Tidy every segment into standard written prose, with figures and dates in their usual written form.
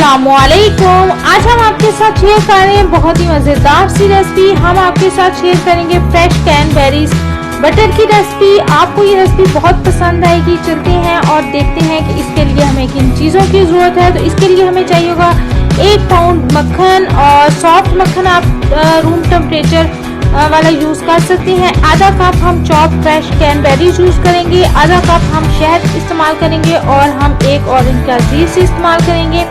अस्सलामुअलैकुम। आज हम आपके साथ शेयर कर रहे हैं बहुत ही मज़ेदार सी रेसिपी। हम आपके साथ शेयर करेंगे फ्रेश कैनबेरीज बटर की रेसिपी। आपको ये रेसिपी बहुत पसंद आएगी। चलते हैं और देखते हैं कि इसके लिए हमें किन चीज़ों की ज़रूरत है। तो इसके लिए हमें चाहिए होगा 1 पाउंड मक्खन, और सॉफ्ट मक्खन आप रूम टेम्परेचर वाला यूज़ कर सकते हैं। आधा कप हम चॉप फ्रेश कैनबेरीज यूज़ करेंगे, आधा कप हम शहद इस्तेमाल करेंगे और हम 1 ऑरेंज का जूस इस्तेमाल करेंगे।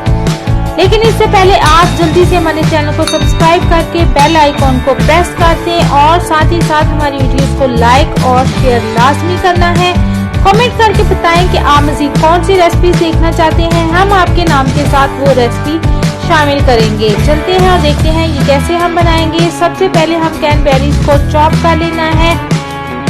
लेकिन इससे पहले आप जल्दी से हमारे चैनल को सब्सक्राइब करके बेल आइकॉन को प्रेस कर दें और साथ ही साथ हमारी वीडियोस को लाइक और शेयर लाजमी करना है। कमेंट करके बताएं कि आप मज़ीद कौन सी रेसिपी देखना चाहते हैं। हम आपके नाम के साथ वो रेसिपी शामिल करेंगे। चलते हैं और देखते हैं ये कैसे हम बनाएंगे। सबसे पहले हम कैनबेरीज को चॉप कर लेना है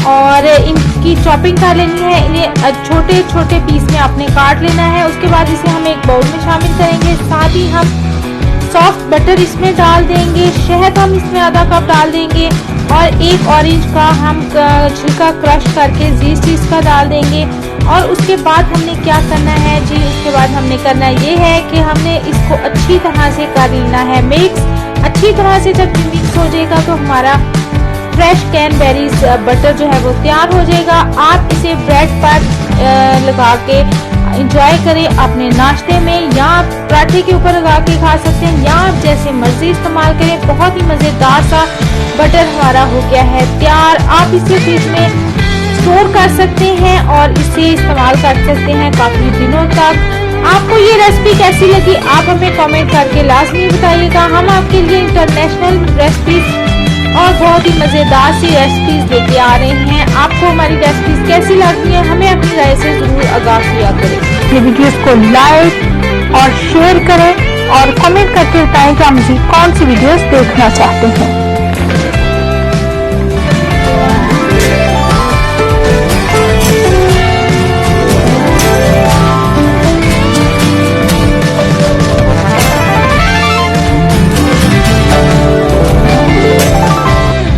और इनकी चॉपिंग कर लेनी है। इन्हें छोटे छोटे पीस में आपने काट लेना है। उसके बाद इसे हम एक बाउल में शामिल करेंगे। साथ ही हम सॉफ्ट बटर इसमें डाल देंगे, शहद हम इसमें आधा कप डाल देंगे और 1 ऑरेंज का हम छिलका क्रश करके जीस इसका डाल देंगे। और उसके बाद हमने क्या करना है जी, उसके बाद हमने करना ये है कि हमने इसको अच्छी तरह से कर लेना है मिक्स। अच्छी तरह से जब मिक्स हो जाएगा तो हमारा फ्रेश कैनबेरीज बटर जो है वो तैयार हो जाएगा। आप इसे ब्रेड पर लगा के इंजॉय करें अपने नाश्ते में, या पराठे के ऊपर लगा के खा सकते हैं, या आप जैसे मर्जी इस्तेमाल करें। बहुत ही मज़ेदार सा बटर हमारा हो गया है तैयार। आप इसे फ्रिज में स्टोर कर सकते हैं और इसे इस्तेमाल कर सकते हैं काफ़ी दिनों तक। आपको ये रेसिपी कैसी लगी आप हमें कमेंट करके लाजमी बताइएगा। हम आपके लिए इंटरनेशनल रेसिपीज और बहुत ही मज़ेदार सी रेसिपीज लेके आ रहे हैं। आपको हमारी रेसिपीज कैसी लगती है हमें अपनी राय से ज़रूर आगाह किया करें। ये वीडियोस को लाइक और शेयर करें और कमेंट करके बताएं कि आप मज़ीद कौन सी वीडियोस देखना चाहते हैं।